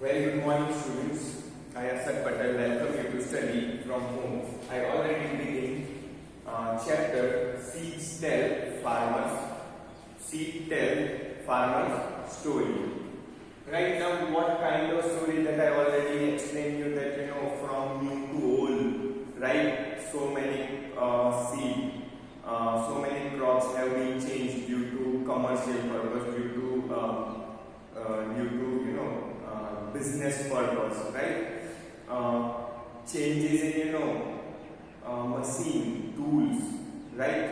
Very good morning, students. I am Sat Patel. Welcome you to study from home. I already begin chapter Seeds Tell Farmers Story. Right now, what kind of story that I already explained you that from new to old, right? So many so many crops have been changed due to commercial purpose, due to business purpose, right? Changes in machine tools, right?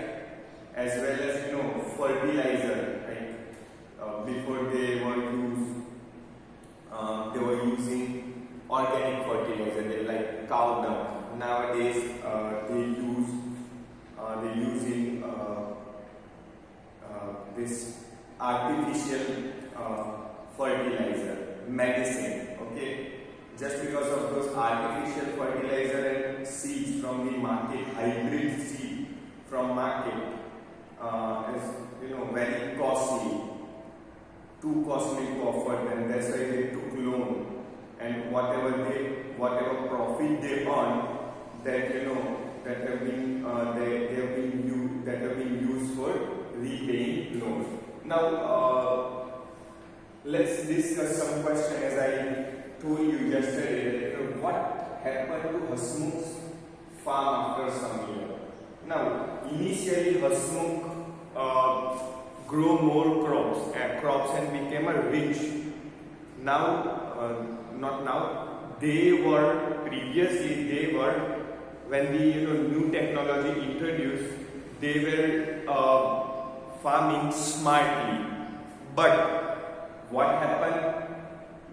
As well as fertilizer, right? Before they were using organic fertilizer, they like cow dung. Nowadays they using this artificial fertilizer, medicine. Okay, just because of those artificial fertilizer and seeds from the market, hybrid seed from market is very costly, too costly to afford them. That's why they took loan, and whatever profit they earn, that have been used for repaying loan. Now let's discuss some question. As I told you yesterday, what happened to Hasmukh's farm after some year. Now initially Hasmukh grow more crops and became a rich. Now not now, previously when the new technology introduced, they were farming smartly. But what happened?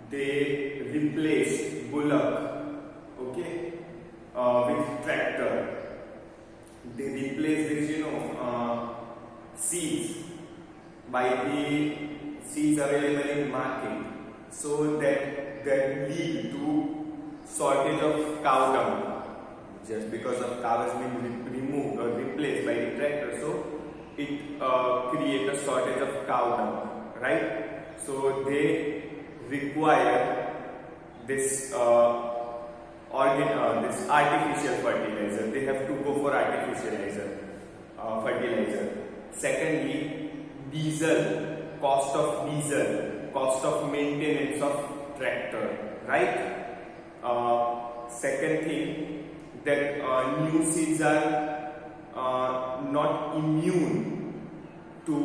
They replaced bullock, okay, with tractor. They replaced this, seeds by the seeds available in market, so that lead to shortage of cow dung. Just because of cow has been removed or replaced by the tractor, so it creates a shortage of cow dung, right? So they require this this artificial fertilizer. They have to go for artificial fertilizer. Secondly, cost of maintenance of tractor, right? Second thing, that new seeds are not immune to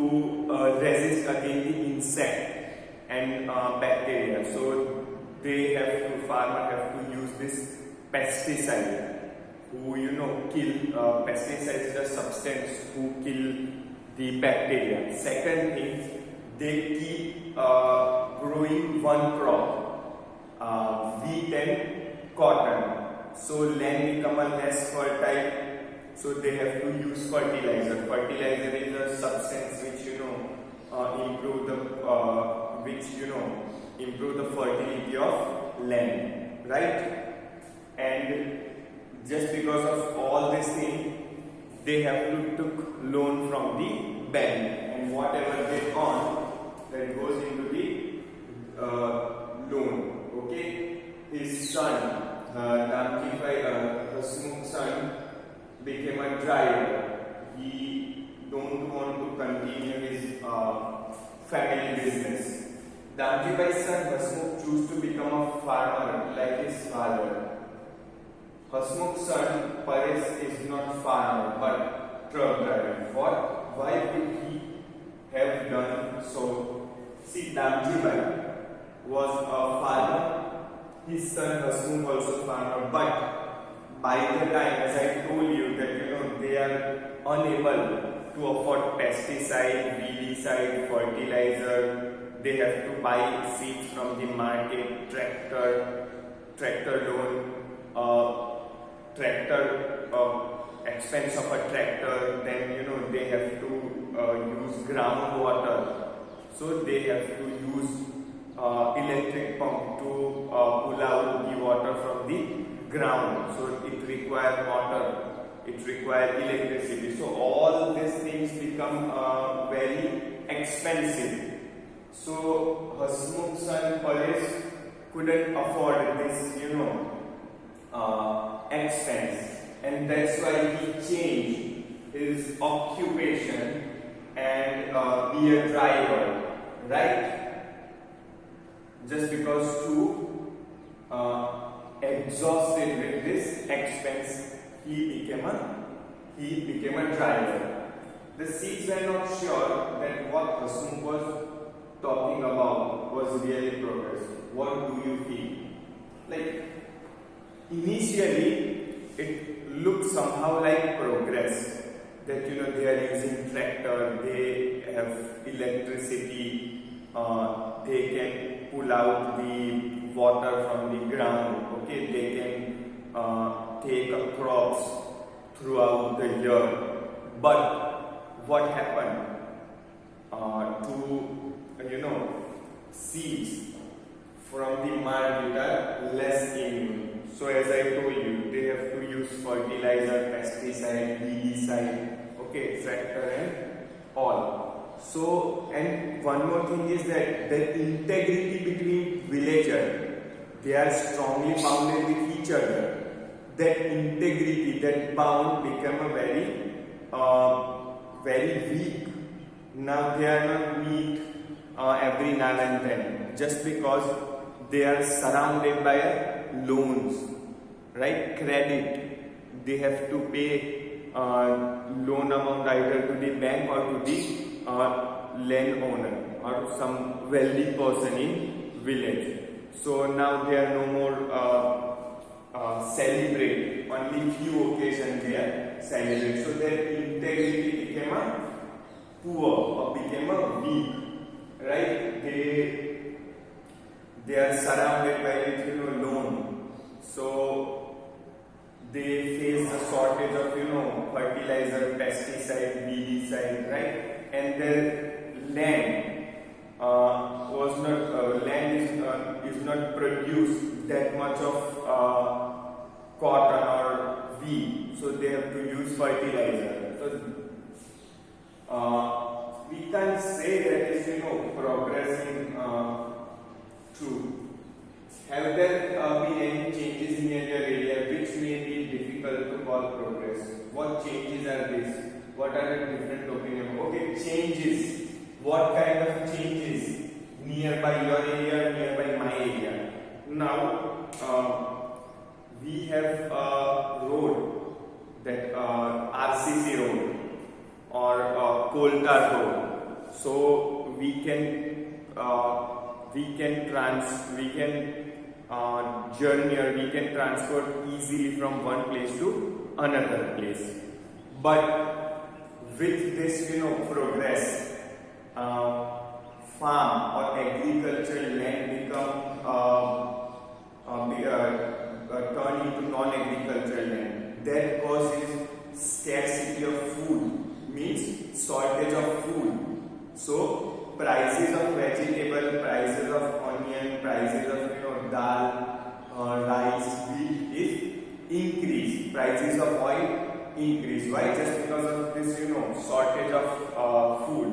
resist against the insect and bacteria, so farmer have to use this pesticide who kill pesticide is the substance who kill the bacteria. Second thing, they keep growing one crop, wheat and cotton, so land become less fertile, so they have to use fertilizer. Fertilizer is a substance which improve the fertility of land, right? And just because of all this thing, they have to took loan from the bank, and whatever they earn, that goes into the loan. Okay, his son, Hasmukh's son, became a driver. He don't want to continue his family business. Damjibai's son Hasmukh chose to become a farmer like his father. Hasmukh's son Paresh is not farmer but truck driver. Why would he have done so? See, Damjibai was a farmer. His son Hasmukh also farmer. But by the time, as I told you, that they are unable to afford pesticide, weedicide, fertilizer. They have to buy seeds from the market, tractor loan, expense of a tractor. Then they have to use groundwater, so they have to use electric pump to pull out the water from the ground. So it requires water, it requires electricity. So all these things become very expensive. So Hasmukh's son Paresh couldn't afford this, expense, and that's why he changed his occupation and be a driver, right? Just because too exhausted with this expense, he became a driver. The Sikhs were not sure that what Hasmukh was talking about was really progress. What do you feel? Like, initially it looked somehow like progress, that they are using tractor, they have electricity, they can pull out the water from the ground, okay, they can take up crops throughout the year. But what happened to seeds from the market are less immune. So as I told you, they have to use fertilizer, pesticide, herbicide, okay, tractor and all. So, and one more thing is that the integrity between villagers, they are strongly bounded with each other. That integrity, that bond become a very weak. Now they are not meet every now and then, just because they are surrounded by loans, right? Credit. They have to pay loan amount either to the bank or to the landowner or some wealthy person in village. So now they are no more celebrate. Only few occasions they are celebrate. So their integrity became a poor or became a weak, right? They are surrounded by loan. So they face the shortage of fertilizer, pesticide, weedicide, right? And their land is not produced that much of cotton or wheat, so they have to use fertilizer. So we can't say that is progressing true. Have there been any changes in your area which may be difficult to call progress? What changes are these? What are the different opinions? Okay, changes. What kind of changes nearby your area, nearby my area? Now, we have a road, that RCC road or coal tar road. So we can journey, or we can transport easily from one place to another place. But with this progress, farm or agricultural land become turn into non-agricultural land. That causes scarcity of food, means shortage of food. So prices of vegetable, prices of onion, prices of dal, rice, wheat is increased. Prices of oil increase. Why? Just because of this shortage of food,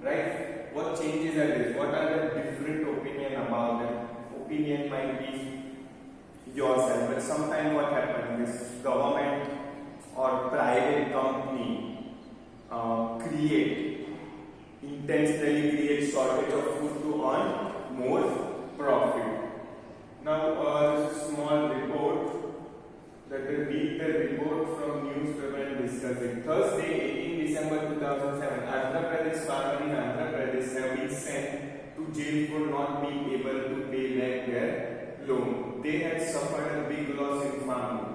right? What changes are this? What are the different opinion about them? Opinion might be yourself, but sometimes what happens, this government or private company intentionally create shortage of food to earn more profit. Now this is a small report that they read the report from newspaper and discuss it. Thursday, 18 December 2007, Andhra Pradesh farmers in Andhra Pradesh have been sent to jail for not being able to pay back their loan. They had suffered a big loss in farming.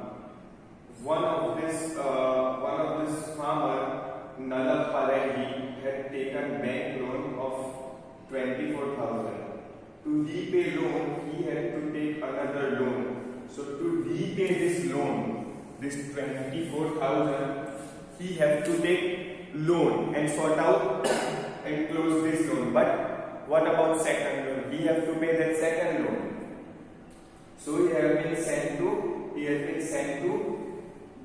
One of this farmer, Nala Parehi, had taken bank loan of 24,000. To repay loan, he had to take another loan. So to repay this loan, this 24,000, he had to take loan and sort out and close this loan. But what about second loan? He has to pay that second loan. So he has been sent to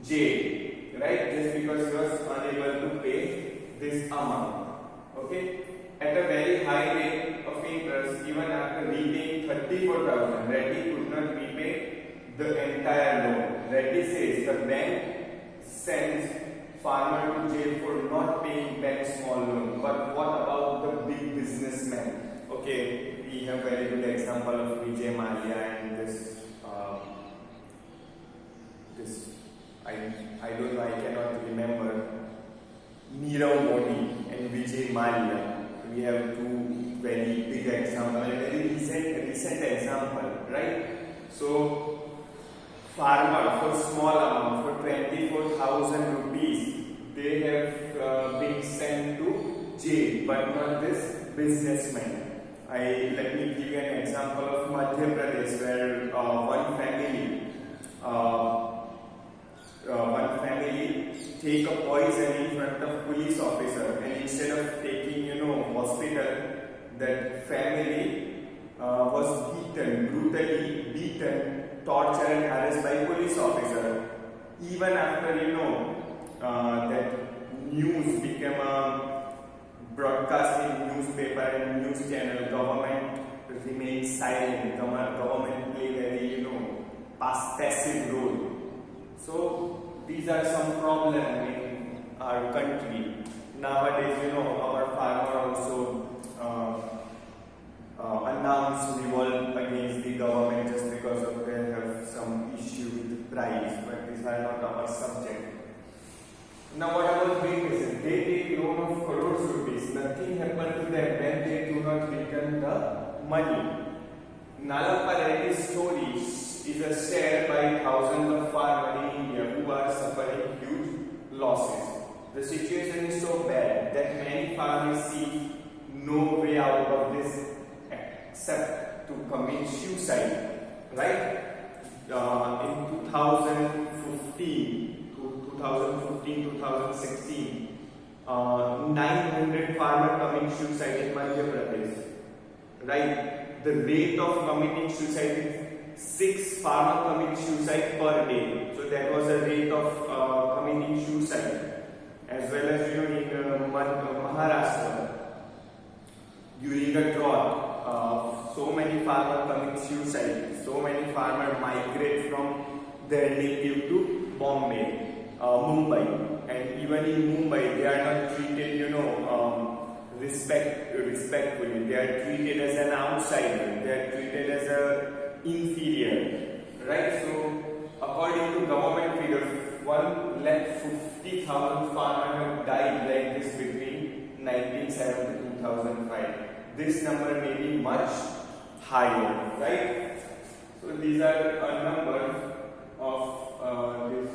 jail, right? Just because he was unable to pay this amount. Okay? At a very high rate of interest, even after repaying 34,000. Reddy could not repay the entire loan. Reddy says the bank sends farmer to jail for not paying back small loan. But what about the big businessman? Okay, we have very good example of Vijay Mallya and this. I don't know. I cannot remember. Nirav Modi and Vijay Mallya. We have two very big examples, and very recent example, right? So, farmer for small amount, for 24,000 rupees, they have been sent to jail, but not this businessman. Let me give you an example of Madhya Pradesh, where one family take a poison in front of police officer, and instead of taking hospital, that family was brutally beaten, tortured and harassed by police officer. Even after that news became a broadcasting newspaper and news channel, government remained silent. Government played a very passive role. So these are some problems in our country. Nowadays, our farmer also announced revolt against the government just because of they have some issue with price, but these are not our subject. Now what about big business? They take loan of crores rupees. Nothing happened to them when they do not return the money. Nalappa Reddy's story is a share by thousands of farmers in India who are suffering huge losses. The situation is so bad that many farmers see no way out of this except to commit suicide. Right? In 2016, 900 farmers commit suicide in Madhya Pradesh. Right? The rate of committing suicide is 6 farmers commit suicide per day. So that was a rate of committing suicide. As well as in Maharashtra, during a drought, so many farmers commit suicide. So many farmers migrate from their native to Mumbai, and even in Mumbai, they are not treated, respectfully. They are treated as an outsider. They are treated as an inferior, right? So, according to government figures, 150,000 farmers have died like this between 1970 to 2005. This number may be much higher, right? So these are numbers of this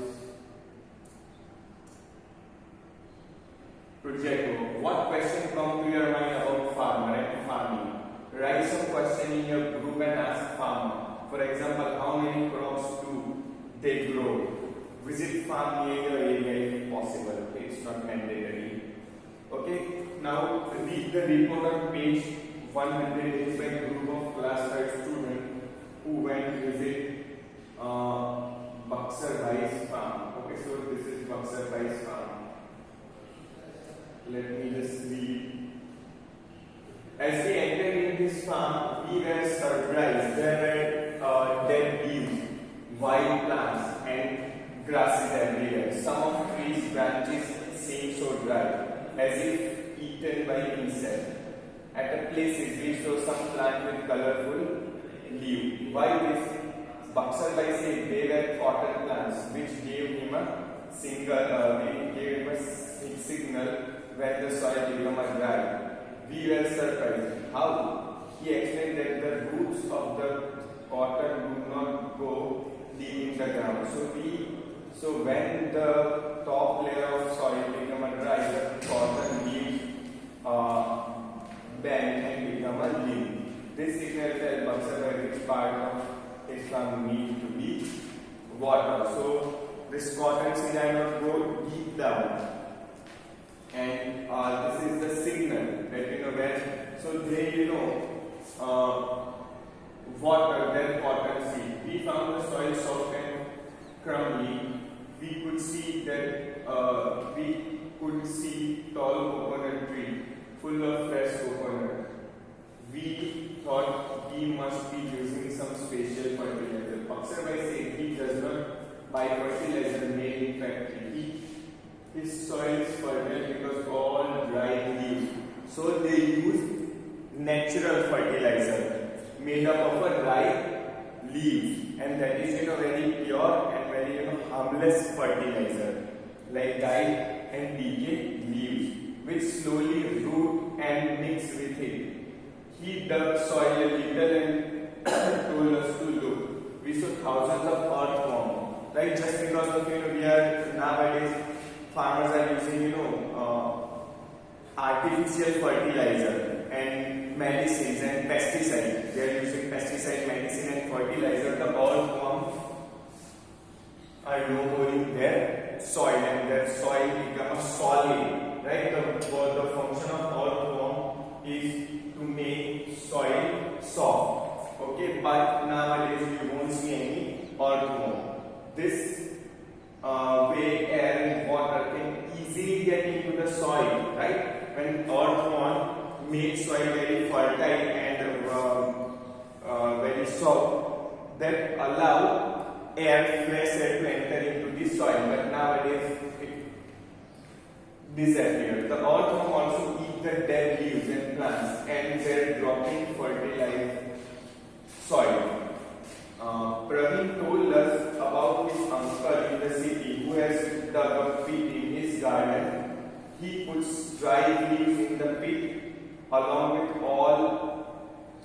project. What question come to your mind about farmer and farming? Write some question in your group and ask farmer. For example, how many crops do they grow? Visit farm near your area if possible. Okay, it's not mandatory. Okay, now read the report on page 100 by a group of class 5 students who went to visit Buxar Bhai's farm. Okay, so this is Buxar Bhai's farm. Let me just read. As we entered in this farm, we were surprised. There were dead leaves, wild plants, and grasses everywhere. Some of trees' branches seemed so dry, as if eaten by insects. At a places we saw some plant with colorful leaves. Why this? Buxar Bhai said they were cotton plants, which gave him a signal when the soil became dry. We were surprised. How? He explained that the roots of the cotton do not go deep in the ground. So when the top layer of soil become dry, the cotton leaves bend and become a leaf. This signal tells Buxar Bhai which part of his farm needs to be watered. So this cotton seed cannot go deep down. And this is the signal that where. So they water their cotton seed. We found the soil soft and crumbly. We could see tall coconut tree full of fresh coconut. We thought we must be using some special fertilizer. Aksar bhai said he does not buy fertilizer made in factory. His soil is fertile because all dry leaves. So they use natural fertilizer made up of a dry leaves, and that is very pure and very harmless fertilizer like dyed and decayed leaves, which slowly root and mix with it. He dug soil a little and told us to look. We saw thousands of earthworms, right? Just because of we are nowadays farmers are using artificial fertilizer and medicines and pesticides. They are using pesticide, medicine and fertilizer. The earthworms are no more in their soil, and their soil becomes solid, right? The function of earthworm is to make soil soft, okay? But nowadays you won't see any earthworm. This way air and water can easily get into the soil, right? When earthworm makes soil very fertile and very soft, that allow air, fresh air to enter into the soil. But nowadays it disappears. The earthworm also eat the dead leaves and plants, and they're dropping fertilized soil. Praveen told us about his uncle in the city who has dug a pit in his garden. He puts dry leaves in the pit along with all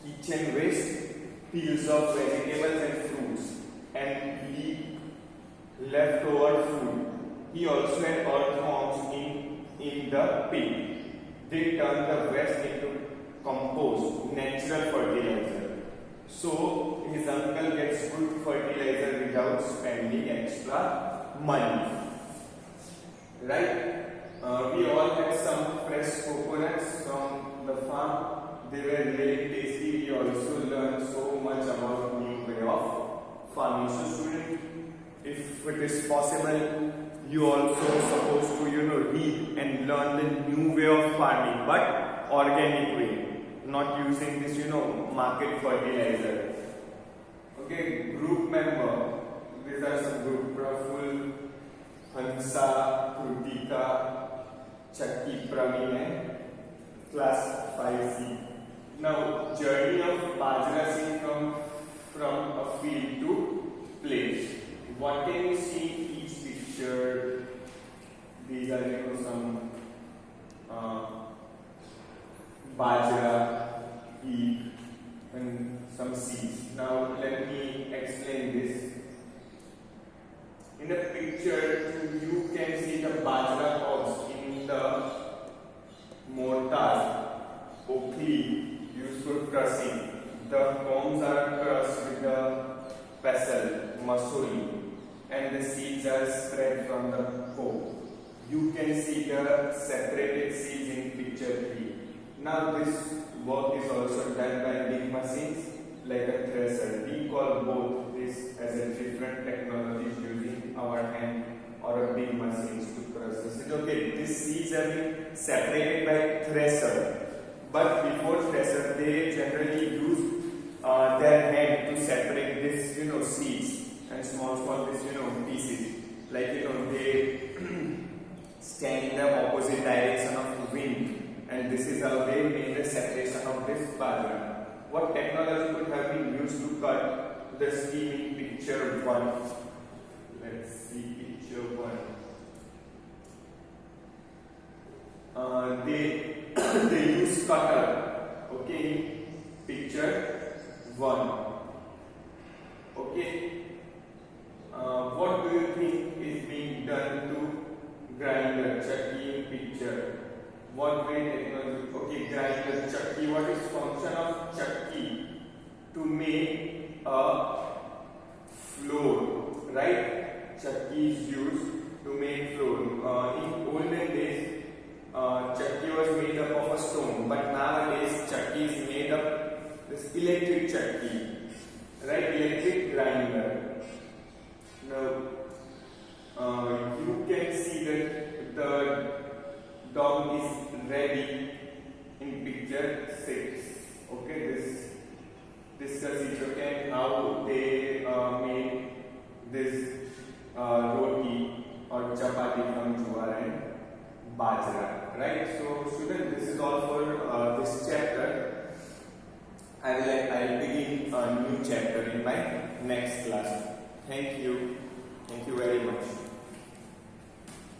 kitchen waste, peels of vegetables and fruits, and leave leftover food. He also had earthworms in the pit. They turn the waste into compost, natural fertilizer. So his uncle gets good fertilizer without spending extra money. Right? We all had some fresh coconuts from the farm. They were really tasty. We also learned so much about new way of farming. So student, if it is possible, you also supposed to read and learn the new way of farming, but organic way. Not using this, market fertilizer. Okay, group member. These are some group: Praful, Hansa, Krutika, Chakki, Praveen, and class 5C. Now, journey of Bajra seed from a field to place. What can you see in each picture? These are some Bajra, wheat, and some seeds. Now let me explain this. In the picture, you can see the Bajra cobs in the mortar, oakley used for crushing. The combs are crushed with the pestle, masuri, and the seeds are spread from the cob. You can see the separated seeds in picture 3. Now this work is also done by big machines like a thresher. We call both this as a different technologies using our hand or a big machines to crush this. Okay, these seeds are being separated by thresher, but before thresher they generally use their hand to separate this seeds and small this pieces. Like they stand in the opposite direction of wind. And this is how they made the separation of this bajra. What technology could have been used to cut the scheme in picture 1? Let's see picture 1. They use cutter. Okay, picture 1. Okay. What do you think is being done to grinder chakki in picture? What way technology? Okay, grinder, chakki. What is function of chakki? To make a flour, right? Chakki is used to make flour. In olden days, chakki was made up of a stone, but nowadays chakki is made up this electric chakki, right? Electric grinder. Now, you can see that the dog is ready in picture 6. Okay, this discuss how they made this roti or chapati from jowar and bajra, right? So students, this is all for this chapter. I'll begin a new chapter in my next class. Thank you very much.